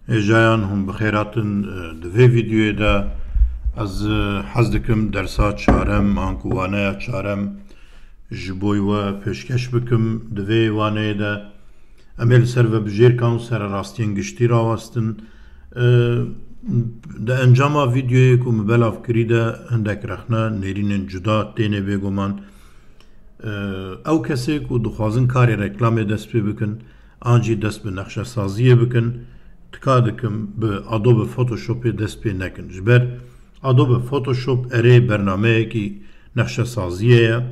جایان هم بخیراتن دوی ویدیوی دا از حز دکم درسا چارم آنکوانه چارم جبوی و پیشکش بکم دوی وانه دا امیل سر و بجیر کان سر راستین گشتی را واستن دا انجام ویدیوی که مبلاف کری دا هندک رخنا نیرین جدا تینه بگومان او کسی که دخوازن کاری رکلام دست پی بکن آنجی دست به نقشه سازیه بکن تکادکم به ادوب فوتوشوپ دست پی نکن جبر ادوب فوتوشوپ اره برنامه کی نقشه سازیه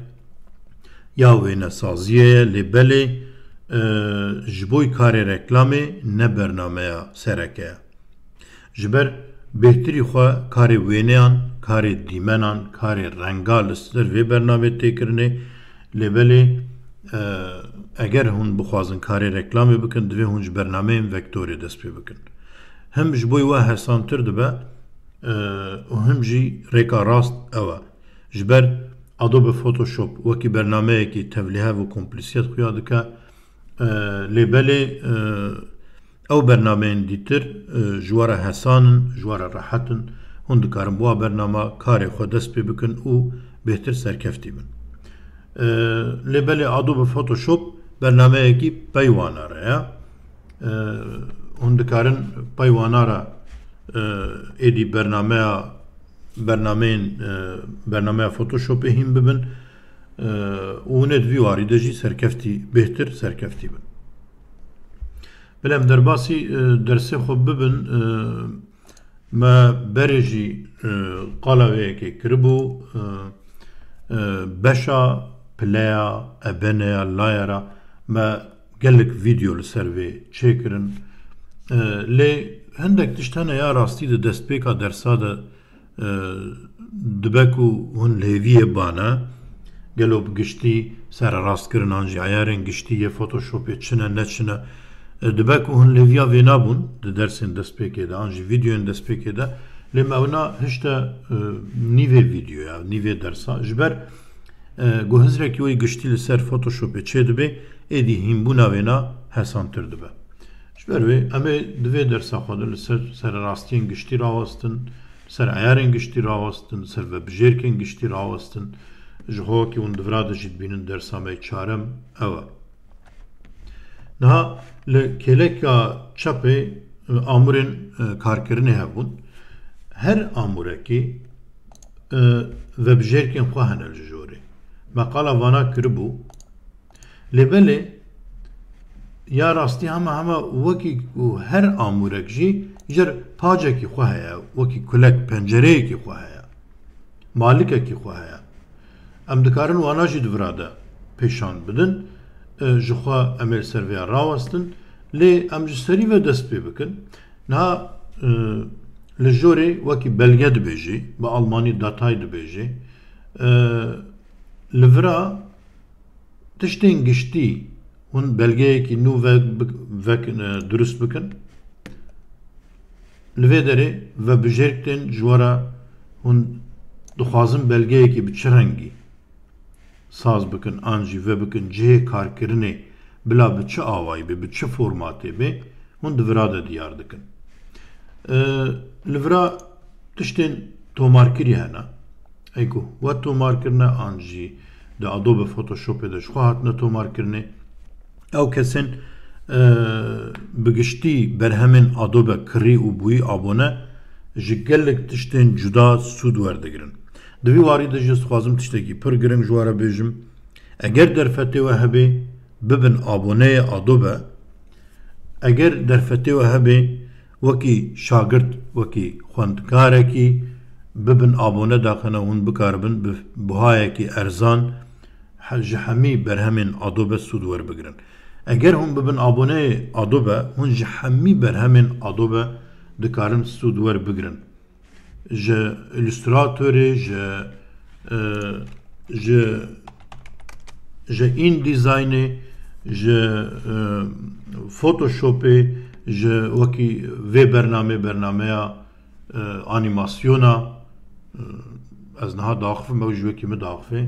یا وینه سازیه لبله جبوی کاری رکلامی نه برنامه سرکه جبر بهتری خواه کاری وینیان کاری دیمنان کاری رنگال استر وی برنامه تکرنه لبله اگر هون بخوازن کاری رکلامی بکن دوی هونج برنامه وکتوری دست پی بکن هم جبوی و حسانتر دبه و هم جی ریکا راست اوه جبر ادوب فوتوشوپ وکی برنامه کی تولیه و کمپلیسیت خویاده که لبله او برنامه دیتر جوار حسانن جوار راحتن هون دکارن بوا برنامه کاری خود دست پی بکن و بهتر سرکفتی بن لبله ادوب فوتوشوپ برنامه کی پیواناره یا هون دکارن پیواناره ایدی برنامه فوتوشوپ هم ببن اونه دوی وارده جی سرکفتی بهتر سرکفتی بن بلهم در باسی درسه خوب ببن ما برجی قلاوه که کربو بشا پلیا ابنه لایرا ما گلک ویدیو لسروی چکرن لی هندک تشتانه یا راستی ده دست پیکا درسا ده دبکو هون لیویه بانه گلو بگشتی سر راست کرن آنجی عیارن گشتی یه فوتوشوپی چنه نچنه دبکو هون لیویا وینا بون ده درسین دست پیکه ده آنجی ویدیوین دست پیکه ده لیم اونا هشتا نیوه ویدیو یا نیوه درسا جبر گو هزرکی وی گشتی لسر فوتوشوپی چه دبه ایدی هم بونا وینا حسانتر دبه جبروی اما دوی درسا خودل سر راستین گشتی راوستن سر عیارین گشتی راوستن سر و بجیرکین گشتی راوستن جهو که اون دفراده جید بینن درسا می چارم اوه نها لکلکا چپی آمورین کارکرنی هبون هر آموره که و بجیرکین خواهن الجوری مقاله وانا کربو لبله یا راستی همه وکی هر آمورک جی جر پاجه کی خواه یا وکی کلک پنجره کی خواه یا مالکه کی خواه یا ام دکارن وانا جی دوراده پیشان بدن جخوا امل سرویا راوستن لی ام جسری و دست پی بکن نا لجوری وکی بلگه دبیجی با آلمانی داتای دبیجی لورا تشتین گشتی هون belgeye ki nu vek dürüst bıkın lvederi ve bijerkten jwara hun duxazın belgeye ki biçrengi saz bıkın anji ve bıkın c karkirini bila biçi avay be biçi formatı be hun dvrada diyar dıkın livra tişten tomarkiri hena ayku ve tomarkirne anji de Adobe Photoshop'e de şu hatne tomarkirne او کسین بگشتی بر همین ادوبه کری و بوی آبونه جگلک تشتین جدا سود وردگرن دوی وارد جست خوازم تشتکی پر گرنگ جواره بیجم اگر در فتی و هبی ببن آبونه ادوبه اگر در فتی و هبی وکی شاگرد وکی خوندکاره کی ببن آبونه داخنه هون بکاربن بهای کی ارزان جهمی بر همین ادوبه سود ور بگرن اگر هم ببن abone Adobe hun jehmi berhemin Adobe dikarin sud wer bigrin je Illustrator je InDesign je Photoshop je waki ve bername animasyona az naha daxfim ew ji wekî min daxfe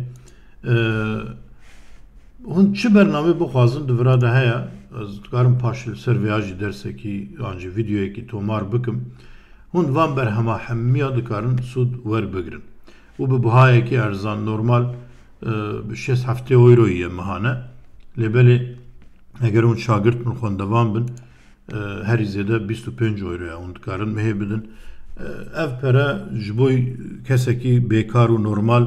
hûn çi bername bixwazin di vira de heye ez dikarim paşil ser vêya jî dersekî an jî videoyekî tomar bikim hûn van berhema hemmiya dikarin sûd werbigirin û bi bihayekî erzan normal bi 6 euroyê ye mihane lêbelê eger hûn şagirt bin xwendevan bin herî zêde 25 euroya hûn dikarin mehê bidin ev pere ji bo kesekî bêkar û normal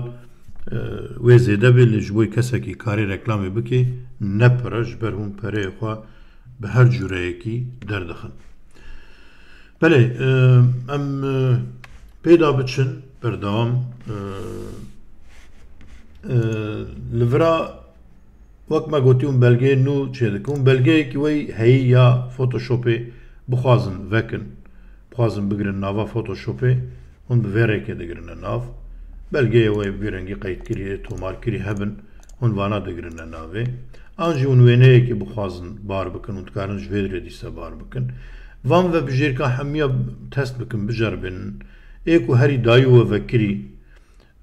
wê zêde bê lê ji bo kesekî karê reklamê bike ne pere ji ber hûn pereyê xwe bi her cûreyekî derdixin. Belê em pêda biçin berdewam li vira wek me gotî hûn belgeyê nû çê dikin hûn belgeyekî wê heyî ya Photoshopê bixwazin vekin bixwazin bigirin nava Photoshopê hûn bi vê rekê digirine nav belgeyê wê bi rengî qeydkirî tomarkirî hebin hûn vana digirine navê an jî hûn wêneyekî bixwazin bar bikin hûn dikarin ji vê dirê dîsa bar bikin van ve bijêrka hemiya test bikin biceribînin ê ku herî dayî we vekirî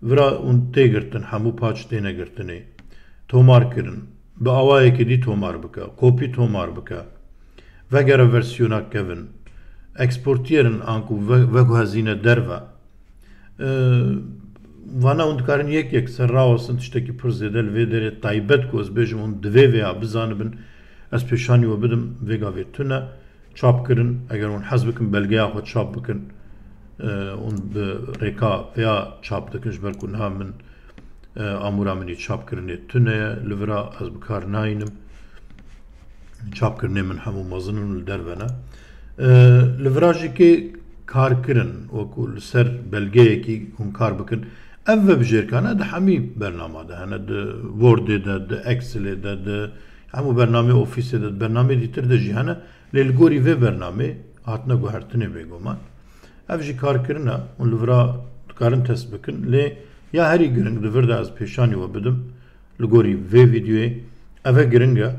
vira hûn tê girtin hemû paç têne girtinê tomar kirin bi awayekî dî tomar bike kopî tomar bike vegere versiyona kevin eksportiyerên an ku veku hezîne derve vana hûn dikarin yek ser rawesin tiştekî pir zêde li vê derê taybet ku ez bêjim hûn di vê vêya bizanibin ez pêşanî we bidim vêga vê tune çap kirin eger hûn hez bikin belgeya xwe çap bikin hûn bi rêka vêya çap dikin ji ber ku niha min amûra min ê çapkirinê tune ye li vira ez bi kar nayînim çapkirinê min hemû mezin û li derve ne li vira jî kê karkirin wekû li ser belgeyekî hûn kar bikin ev ve bijêrka ne di hemî bernama de hene di Wordê de di Excelê de di hemû bernamê ofîsê de bernamê dîtir de jî hene lê li gorî vê bernamê hatine guhertinê bêguman ev jî karkirine hûn li vira dikarin test bikin lê ya herî giring di vir de ez pêşanî we bidim li gorî vê videoyê ev e giring e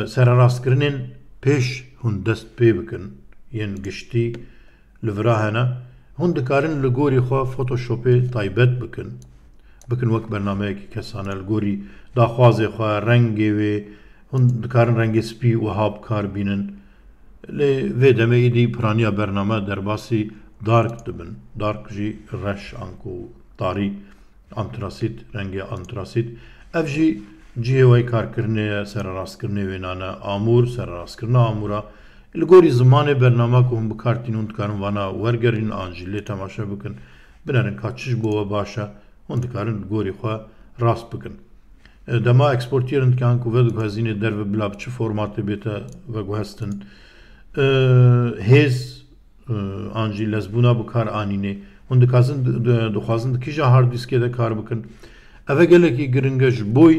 serarastkirinên pêş hûn dest pê bikin yên giştî li vira hene hûn dikarin li gorî xwe Photoshopê taybet bikin wek bernameyekî kesane li gorî daxwazê xwe rengê wê hûn dikarin rengê spî wiha bikar bînin lê vê demê êdî piraniya bername derbasî dark dibin dark jî reş an ku tarî antrasît rengê antrasît ev jî cihê wê karkirinê ye serarastkirinê wênane amûr serarastkirina amûra li gorî zimanê bernama ku hûn bikartînin hûn dikarin vana wergerînin an jî lê temaşe bikin binerin ka çi ji bo we baş e hûn dikarin li gorî xwe rast bikin dema eksportiyerên dikan ku ve diguhezînê derve bila bi çi formatê bête veguhestin hêz an jî lezbûna bikar anînê hûn dixwazin di kîja hard dîskê de kar bikin ev e gelekî giring e ji bo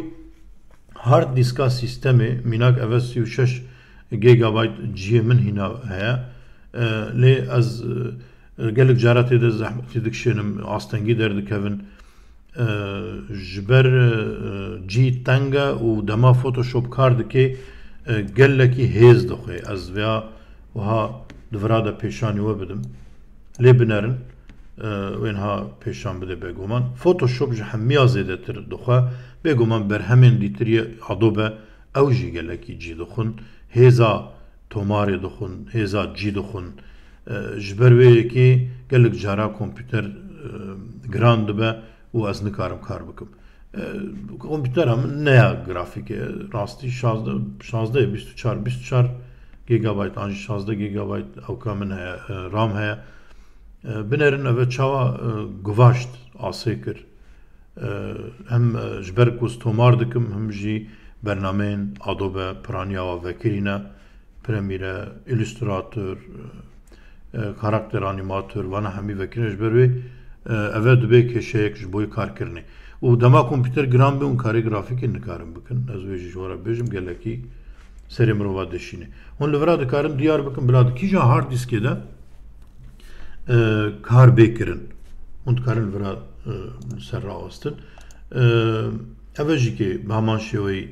hard dîska sîstemê mînak ev 36 gigabayt cihê min hîna heye lê ez gelek cara tê de zehmetî dikişênim astengî derdikevin ji ber cî teng e û dema Photoshop kar dike gelekî hêz dixwe ez veya wiha di vira de pêşanî we bidim lê binerin wênha pêşan bide bêguman Photoshop ji hemiya zêdetir dixwe bêguman berhemên dîtiriye Adobe ew jî gelekî cî dixwin hêza tomarê dixwin hêza cî dixwin ji ber wê yekê gelek cara kompîter giran dibe û ez nikarim kar bikim kompîtera min neya grafîkê rastî 24 gigabayt an jî 16 gigabayt ewka min heye ram heye binerin ev çawa guvaşt asê kir hem ji ber ku tomar dikim hem jî bernameyên Adobe piraniya we vekirîne Premiere, Illustrator, karakter animatör vana hemî vekirîne ji ber wê ev e dibe kêşeyek ji bo karkirinê û dema kompîter giran bê û karê grafîkê nikarin bikin ez wê jî ji we re bêjim gelekî serê mirova deşîne hûn li vira dikarin diyar bikin bila di kîja hard dîskê de kar bê kirin hûn dikarin li vira ser rawestin ev e jî kê bi heman şêweyî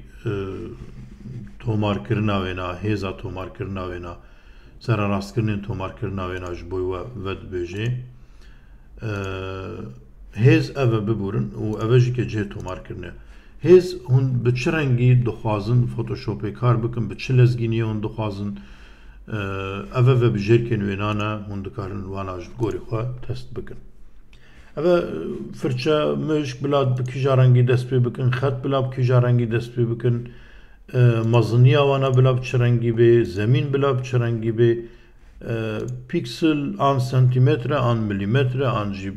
tomarkirina wêna hêza tomarkirina wêna serarastkirinên tomarkirina wêna ji bo we vedibêje hêz ev e bibûrin û ev e jî kê cihê tomarkirinê هێز هون bi çi rengî dixwazin Photoshopê kar bikin, bi çi lezgîniyê hûn dixwazin ev ve bijêrkên wênane hûn dikarin wana ji gorî xwe test bikin. Ev firçe mişk bila bi kîja rengî dest pê bikin, xet bila bi kîja rengî dest pê bikin, meziniya wana bila bi çi rengî bê, zemîn bila bi çi rengî bê, piksel an santimetre an milimetre an jî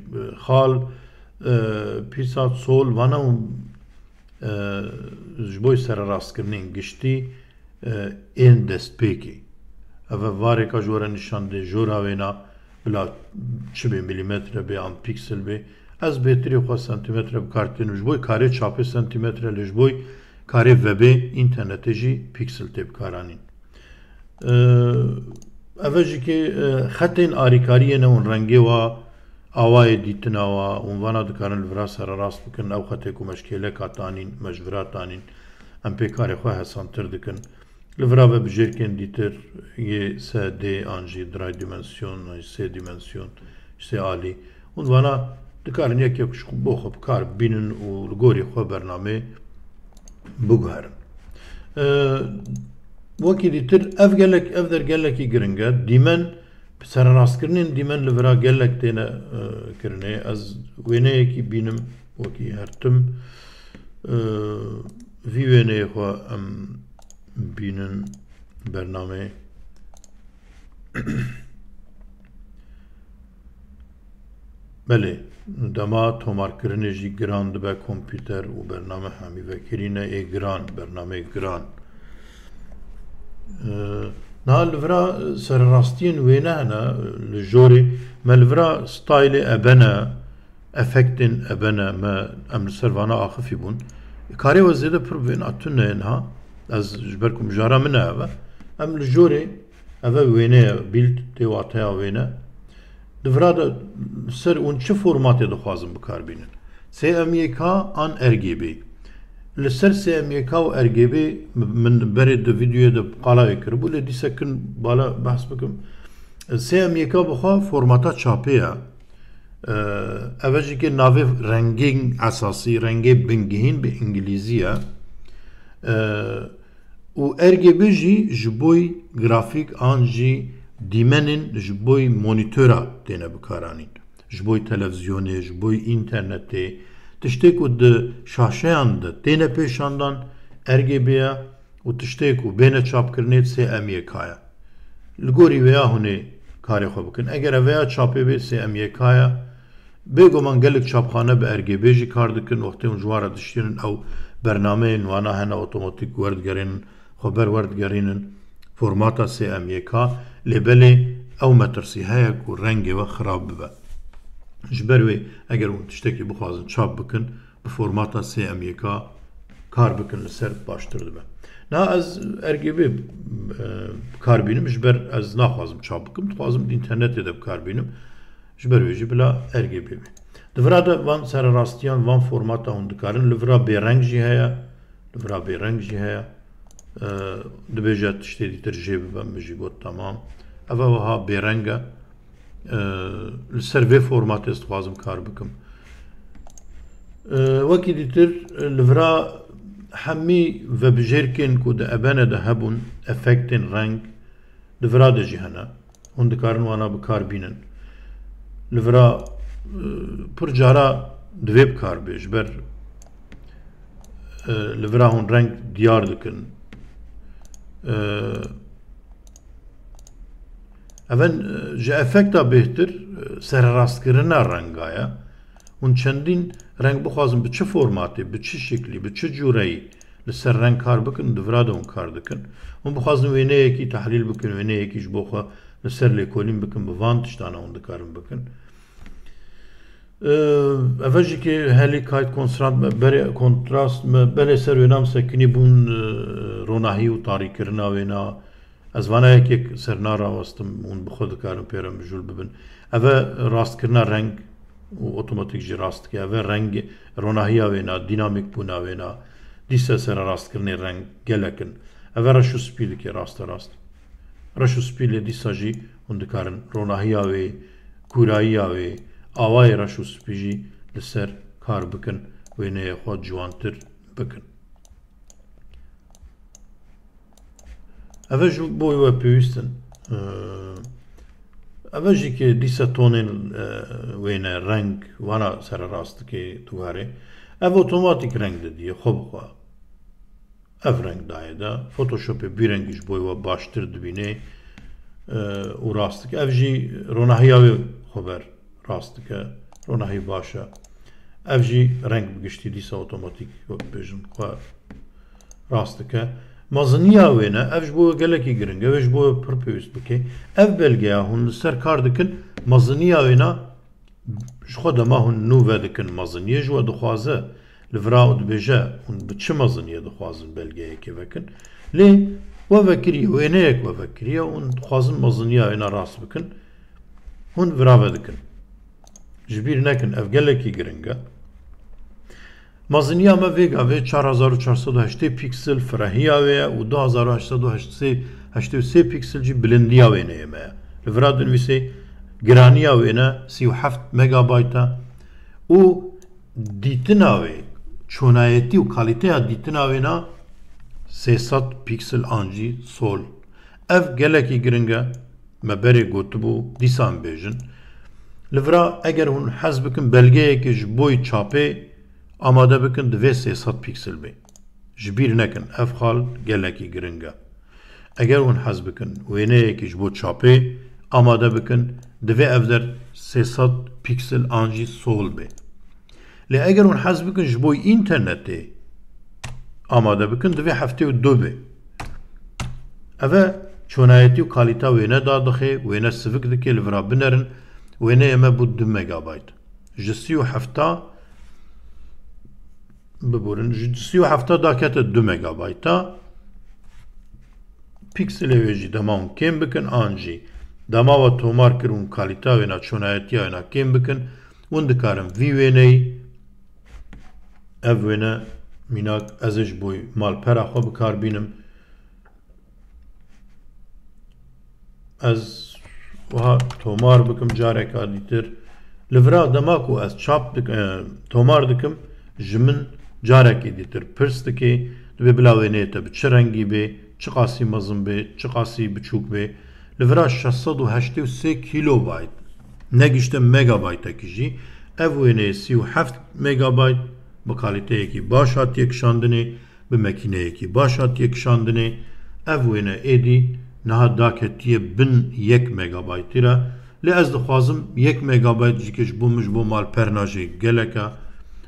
xal pîsat sol wana hûn ji bo serrastkirinên giştî ên destpêkê. Ev varêka ji were nîşandê jora wêna bila çi bê milimetre bê an piksel bê. Ez bêtirî xwe santimetre bikartînim ji bo karê çapê santimetre lê ji bo karê webê înternetê jî piksel tê bikaranîn. Ev jîkê xetên alîkariyê ne hûn rengê wa awayê dîtina wa hûn vana dikarin li vira serrast bikin ew xetê ku meşkêlek hatanîn me ji vira tanîn em pê karê xwe hesantir dikin. Li vira ve bijêrkên dîtir yê 3D an jî dry dimensyon an jî 3 dimensyon sê alî hûn vana dikarin yekek bo xwe bikar bînin û li gorî xwe bernamê biguherin. Wekî dîtir ev der gelekî giring e dîmen serrastkirinên dîmen li vira gelek têne kirinê ez wêneyekî bînim wekî her tim vî wêneyê xwe em bînin bernamê belê dema tomarkirinê jî giran dibe kompîter û bername hemî vekirîne ê giran bernamê giran. Niha li vira serrastiyên wêne hene li jorê me li vira staylê ebene efektên ebene me em li ser vana axifî bûn karê we zêde pir wêna tune niha ez ji ber ku mijara min e ev em li jorê ev wêneye bîld tê wateya wêne di vira de ser hûn çi formatê dixwazin bikarbînin CMYK an RGB li ser CMYK û RGB min berê di videoyê de qalayê kiribû lê dîsekin bala behs bikim CMYK bixwe formata çapê ye ev jîkê navê rengên esasî rengê bingehîn bi îngilîzî ye û RGB jî ji bo grafîk an jî dîmenên ji bo monîtora têne bikaranîn ji bo televizyonê ji bo înternetê tiştê ku di şaşeyan de têne pêşandan RGB ye û tiştê ku bêne çapkirinê CMYK ye li gorî wêya hûnê karê xwe bikin eger eveya çapê bê CMYK ye bêguman gelek çapxane bi RGB jî kar dikin wextê hûn ji wara diştînin ew bernameyên wana hene otomatik werdigerînin xweber werdigerînin formata CMYK lê belê ew metirsî heye ku rengê we xirab bibe ji ber wê eger hûn tiştekî bixwazin çap bikin bi formata CMYK kar bikin li ser baştir dibe. Niha ez RGB bikarbînim ji ber ez naxwazim çap bikim dixwazim înternetê de bikarbînim ji ber wê jî bila RGB bê. Di vira de van serrastiyan van formata hûn dikarin li vira bêreng jî heye li vira bêreng jî heye dibêje tiştê dîtir jê bibem min jî got temam ev wiha bêreng e li ser vê formatê ez dixwazim kar bikim wekî dîtir li vira hemî vebijêrkên ku di ebene de hebûn efektên reng di vira de jî hene hûn dikarin wana bikarbînin li vira pir cara divê bikar bê ji ber li vira hûn reng diyar dikin evan ji efekta bêhtir serrastkirina renga ye hûn çendîn reng bixwazin bi çi formatê bi çi şeklî bi çi cûreyî li ser reng kar bikin di vira de hûn kar dikin hûn bixwazin wêneyekî tehlîl bikin wêneyekî ji bo xwe li ser lêkolîn bikin bi van tiştane hûn dikarin bikin ev jîkê helî kayt kontrast me belê ser wênam sekinî bûn ronahî û tarîkirina wêna ez vana yekek ser narawestim hûn bi xwe dikarin pêre mijûl bibin ev rastkirina reng û otomatik jî rast dike ev rengê ronahiya wêna dînamîk bûna wêna dîsa serrastkirinê reng gelekin ev reş û spî dike rasta rast reş û spî lê dîsa jî hûn dikarin ronahiya wê kûrayiya wê awayê reş û spî jî li ser kar bikin wêneyê xwe ciwantir bikin. Ev ji bo we pêwîstin ev jî ki dîsa tonên wêne reng wana serrastîkê tuwarê ev otomatîk reng didiye xwe bi xwe. Ev reng daye da Photoshopê bir rengî ji bo we baştir dibîne û rast dike. Ev jî ronahiya wê xwe ber rast dike. Ronahî baş e. Ev jî reng bi giştî dîsa otomatîk bêjin xwe rast dike. Meziniya wê ne ev ji bo we gelekî giring e. Ev ji bo we pir pêwîst bike. Ev belgeya hûn li ser kar dikin meziniya wê ne ji xwe dema hûn nû vedikin meziniyê ji we dixwaze li vira dibêje hûn bi çi meziniyê dixwazin belgeyekê vekin. Lê we vekiriye wêneyek we vekiriye hûn dixwazin meziniya wê ne rast bikin hûn vira vedikin. Ji bîr nekin ev gelekî giring e. Meziniya me vê gavê 4480 pîksel firahiya wê ye û 2883 pîksel jî bilindiya wêneyê me ye. Li vira dinivîsê giraniya wê ne 37 megabayt e û dîtina wê çonayetî û kalîteya dîtina wê ne 300 pîksel an jî sol. Ev gelekî giring e me berê gotibû dîsan bêjin. Li vira eger hûn hez bikin belgeyekê ji bo çapê amade bikin divê 300 pîksel bê. Ji bîr nekin ev xal gelekî giring e. Eger hûn hez bikin wêneyekî ji bo çapê amade bikin divê ev der 300 pîksel an jî sol bê. Lê eger hûn hez bikin ji bo înternetê amade bikin divê 72 bê. Ev e çonayetî û kalîta wêne da dixe wêne sivik dike li vira binerin wêneyê me bû 2 megabayt. Ji 37 biborin ji 37 da kete 2 megabayta pîkselê wê jî dema hûn kêm bikin an jî dema we tomar kir hûn kalîta wê ne çonayetiya wê ne kêm bikin hûn dikarin vî wêneyî ev wêne mînak ez ê ji bo malpera xwe bikar bînim. Ez wiha tomar bikim careka dîtir. Li vira dema ku ez çap tomar dikim ji min carekê dîtir pirs dike divê bila wêneyê te bi çi rengî bê, çi qasî mezin bê, çi qasî biçûk bê. Li vira 683 kilobayt negişte megabaytekî jî ev wêneyê 37 megabayt bi kalîteyekî baş hatiye kişandinê bi mekîneyekî baş hatiye kişandinê ev wêne êdî niha daketiye 1001 megabaytî re. Lê ez dixwazim 1 megabayt jî ji bo min ji bo malperna jî gelek e.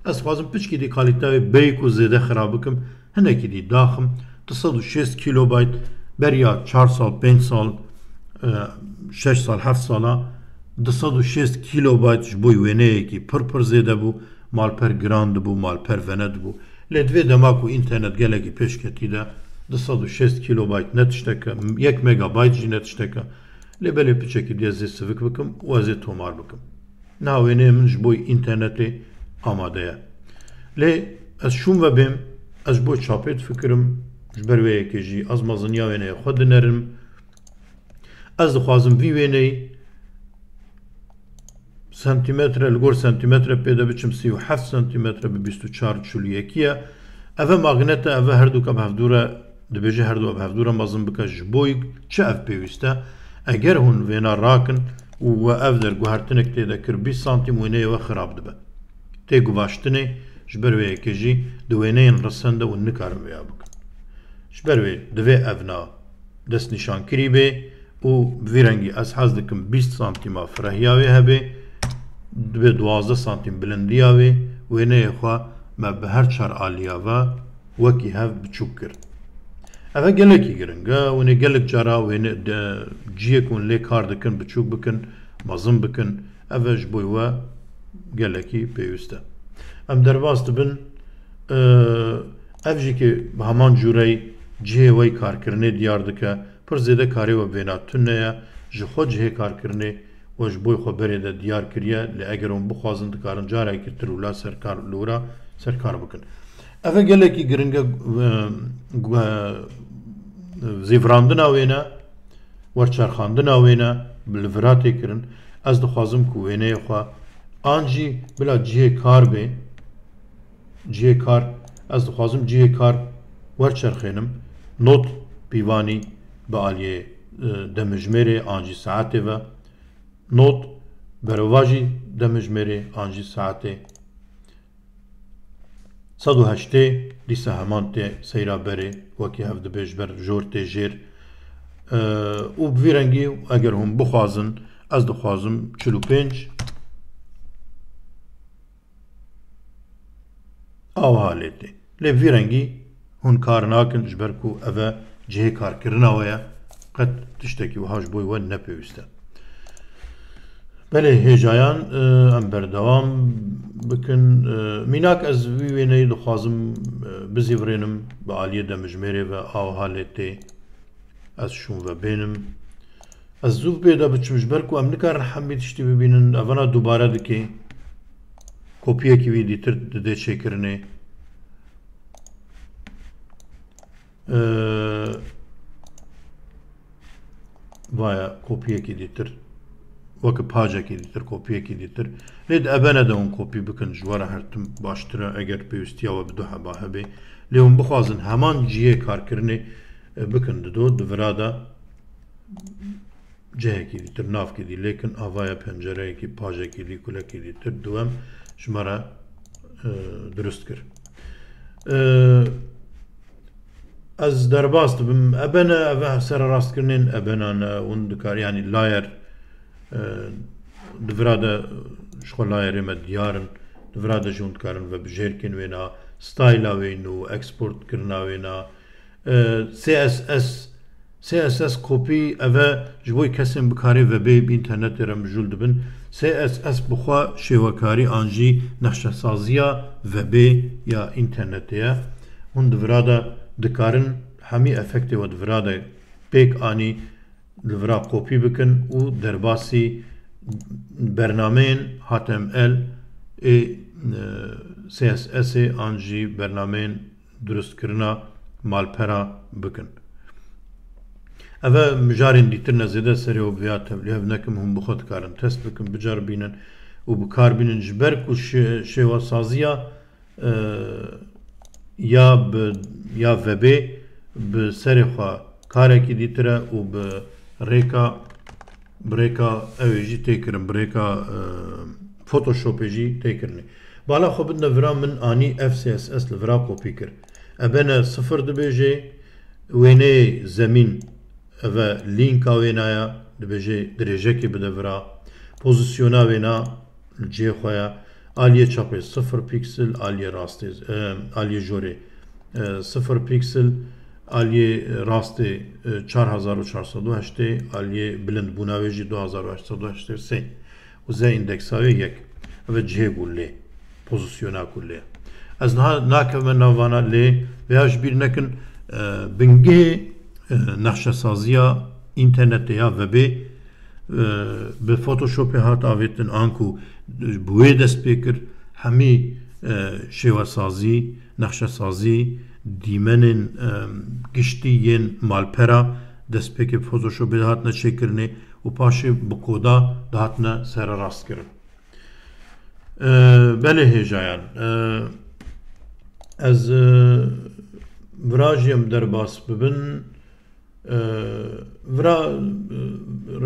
Ez dixwazim piçkî dî kalîte wê bêyîk û zêde xirab bikim hinekî dî daxim 206 kilobayt beriya 4 sal 5 sal 6 sal 7 sala 206 kilobayt ji bo wêneyekî pir pir zêde bû malper giran dibû malper vene dibû. Lê divê dema ku înternet gelekî pêşketî de 206 kilobayt ne tiştek e 1 megabayt jî ne tiştek e. Lê belê piçekî diye zê sivik bikim û ez ê tomar bikim. Niha wêneyê min ji bo înternetê amade ye. Lê ez şûm ve bêm ez ji bo çapê difikirim ji ber wê yekê jî ez meziniya wêneyê xwe dinerim. Ez dixwazim vî wêneyî santimetre li gor santimetre pêde biçim 37 santimetre bi 24 çûliyekî ye. Ev e magnet e ev e herdûk ev hevdûre dibêje herdû ev hevdûre mezin bike ji bo çi ev pêwîst e. Eger hûn wêna rakin û we ev der guhertinek tê de kir 20 santim wêneyê we xirab dibe. Tê guvaştinê ji ber wê yekê jî di wêneyên resende û nikarim wêya bikin. Ji ber wê divê ev na destnîşankirî bê û bi vî rengî ez hez dikim 20 santîma firahiya wê hebe divê 12 santim bilindiya wê wêneyê xwe me bi her çar aliya ve wekî hev biçûk kir. Ev e gelekî giring e hûn ê gelek cara wêne ciyek hûn lê kar dikin biçûk bikin mezin bikin ev e ji bo we gelekî pêwîst e. Em derbas dibin ev jî ki bi heman cûreyî cihê wê karkirinê diyar dike pir zêde karê we vêna tune ye ji xwe cihê karkirinê we ji bo xwe berê de diyar kiriye lê eger hûn bixwazin dikarin carekî tir û la serkar li wira serkar bikin. Ev e gelekî giring e zêvirandina wêne werçarxandina wêne li vira tê kirin ez dixwazim ku wêneyê xwe an jî bila cihê kar bê cihê kar ez dixwazim cihê kar werçerxênim not pîvanî bi aliyê demijmêrê an jî saetê ve not bereva jî demijmêrê an jî saetê 108 dîsa heman tê seyra berê wekî hev dibêj ber jor tê jêr û bi vî rengî eger hûn bixwazin ez dixwazim 45 ava halê tê lê vî rengî hûn kar nakin ji ber ku ev e cihê karkirina we ye qet tiştekî wiha ji bo we nepêwîst e belê hêjayan em berdewam bikin mînak ez vî wêneyê dixwazim bizîvirênim bi aliyê demijmêrê ve ava halê tê ez şûn vebênim ez zû pêda biçim ji ber ku em nikarin hemî tiştî bibînin evena dubare dikê kopyekî wî dîtir dide çêkirinê vaya kopyekî dîtir wekî pacekî dîtir kopyekî dîtir lê di ebene de hûn kopî bikin ji we re her tim baştir e eger pêwîstiya we bi du heba hebe lê hûn bixwazin heman cihê karkirinê bikin dido di vira de cihekî dîtir navkî dî lêkin avaya pencereyekî pacekî dî kulekî dîtir duwem ji me re durust kir ez derbas dibim ebene ev serrastkirinên ebenan e hûn dikar yanî layer di vira de ji xwe layerê me diyarin di vira de jî hûn dikarin vebijêrkên wê na styla wê nû exportkirina wê na CSS kopî ev e ji bo kesên bikarê vebê bi înternetê re mijûl dibin CSS bixwe şêwekarî an jî nexşesaziya vebê ya înternetê ye hûn di vira de dikarin hemî efektê we di vira de pêk anî li vira kopî bikin û derbasî bernameyên HTML ê CSSê an jî bernameyên durustkirina malpera bikin ev e mijarên dîtir ne zêde serê û vêya tevlîhev nekim hûn bi xwe dikarin test bikin biceribînin û bikarbînin ji ber ku şêwesaziya ya webê bi serê xwe karekî dîtir e û bi rêka ew ê jî têkirin bi rêka Photoshopê jî têkirinê bala xwe bin de vira min anî FCSS li vira kopî kir ebene 0 dibêje wêneyê zemîn ev e lînka wêna ye dibêje dirêjekê bide vira pozisyona wêna li cihê xwe ye aliyê çapê 0 pîksel aliyê rastê aliyê jorê 0 pîksel aliyê rastê 4408 aliyê bilindbûna wê jî 2883 û zê îndeksa wê yek ev e cihê ku lê pozisyona ku lê ez niha nakevime navana lê vêya ji bîr nekin bingehê nexşesaziya înternetê ya webê bi Photoshopê hat avêtin an ku bi wê dest pê kir hemî şêwesazî nexşesazî dîmenên giştî yên malpera destpêkê Photoshopê hatine çêkirinê û paşê bi koda dihatine serrastkirin belê hêjayan ez vira jî em derbas bibin vira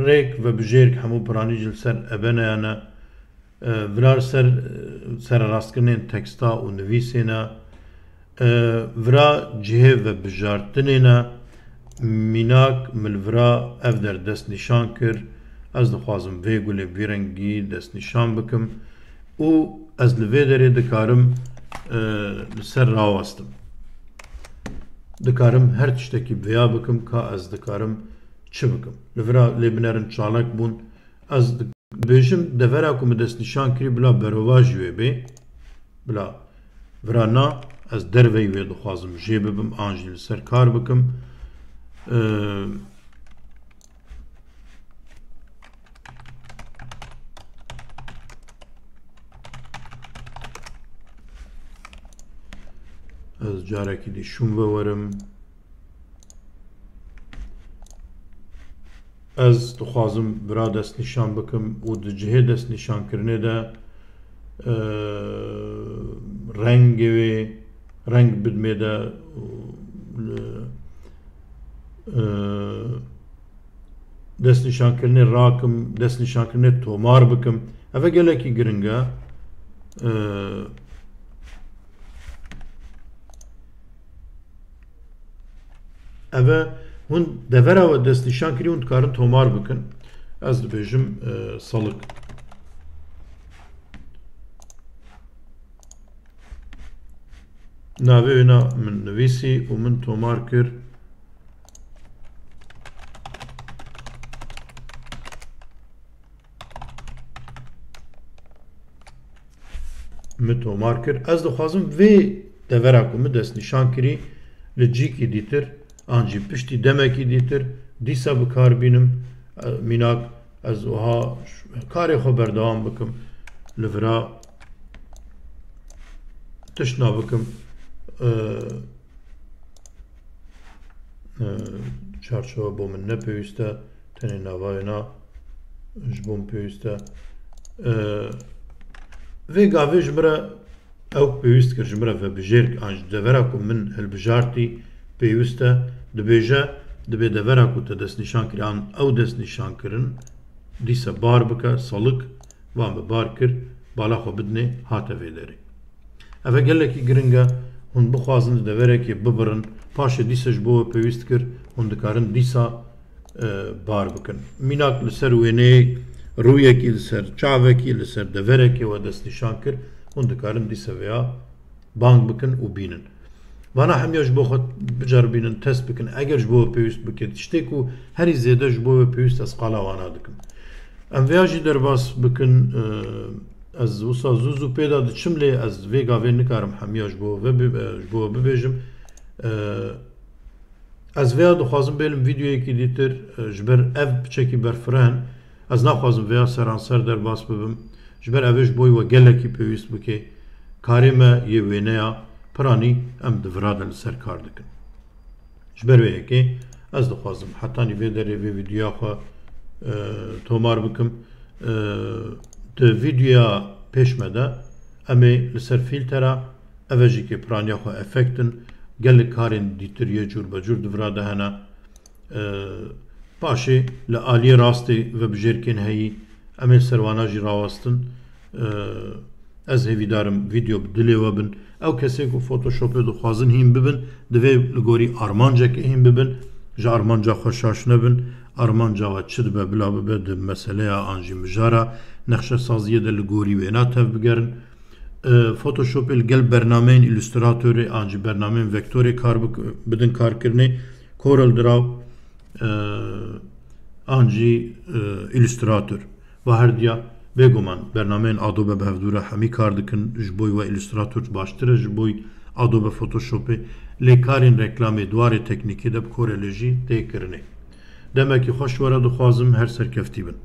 rêk vebijêrk hemû piranî ji li ser ebeneyan e vira ser serrastkirinên teksta û nivîsê ne vira cihê vebijartinê ne mînak min vira ev derdest nîşan kir ez dixwazim vê gulê vî rengî destnîşan bikim û ez li vê derê dikarim li ser rawastim dikarim her tiştekî vêya bikim ka ez dikarim çi bikim li vira lê binerin çalak bûn ez dibêjim devera ku min destnîşan kirî bila berova jî wê bê bila vira na ez derveyê wê dixwazim jê bibim an jî li ser kar bikim ez carekî dî şûn vewerim ez dixwazim vira destnîşan bikim û di cihê destnîşankirinê de rengê wê رنگ بدمه ده دست نشان کردن راکم دست نشان کردن تومار بکم اوه گلکی گرنگه اوه هون devera و dest nişan kiri hund karin tomar bikin ez dibêjim salık navê wêna min nivîsî û min tomar kir min tomar kir ez dixwazim vê devera ku min dest nîşan kirî li cîkî dîtir ancî piştî demekî dîtir dîsa bikarbînim mînak ez wiha karê xwe berdewam bikim li vira tişt nabikim çarçova bo min nepêwîst e tenê navayê na ji bo min pêwîst e vê gavê ji me re ew pêwîst kir ji me re vebijêr an ji devera ku min hilbijartî pêwîst e dibêje dibê devera ku te destnîşan kiriye an ew destnîşan kirin dîsa bar bike salık wan bi bar kir bala xwe bidinê hate vê derê ev e gelekî giring e hûn bixwazin di deverekê bibirin paşê dîsa ji bo we pêwîst kir hûn dikarin dîsa bar bikin mînak li ser wêneyê rûyekî li ser çavekî li ser deverekê we destnîşan kir hûn dikarin dîsa vêya bang bikin û bînin vana hemya ji bo xwe biceribînin test bikin eger ji bo we pêwîst bike tiştê ku herî zêde ji bo we pêwîst ez qala wana dikim em vêya jî derbas bikin ez wisa zû zû pêda diçim lê ez vê gavê nikarim hemya ji bo we bibêjim ez vêya dixwazim bêlim vîdyoyekî dîtir ji ber ev piçekî berfiren ez naxwazim vêya seranser derbas bibim ji ber evê ji bo we gelekî pêwîst bike karê me yê wêneya piranî em diviradin li ser kar dikin ji ber vê yekê ez dixwazim hetanî vê derê vê vîdyoya xwe tomar bikim di vîdyoya pêş me de em ê li ser fîltera ev e jî piraniya xwe efektin gelek karên dîtir yê cûr be cûr divira de hene paşê li aliyê rastê vebijêrkên heyî em ê serwana jî rawestin ez hêvîdarim vîdyo bi dilê we bin ew kesê ku photoshopê dixwazin hîn bibin divê li gorî armancekê hîn bibin ji armanca xwe şaş nebin armanca we çi dibe bila bibe di meseleya an jî mijara nexşesaziyê de li gorî wêna tev bigerin photoshopê li gel bernameyên illüstratorê an jî bernameyên vektorê kar bidin karkirinê corel draw an jî illüstrator ve her diya bêguman bernameyên Adobe bi hevdûre hemî kar dikin ji bo we illüstrator baştir e ji bo Adobe Photoshopê lê karên reklamê dwarê teknîkê de bi corelê jî tê kirinê demekî xweş were dixwazim her serkeftî bin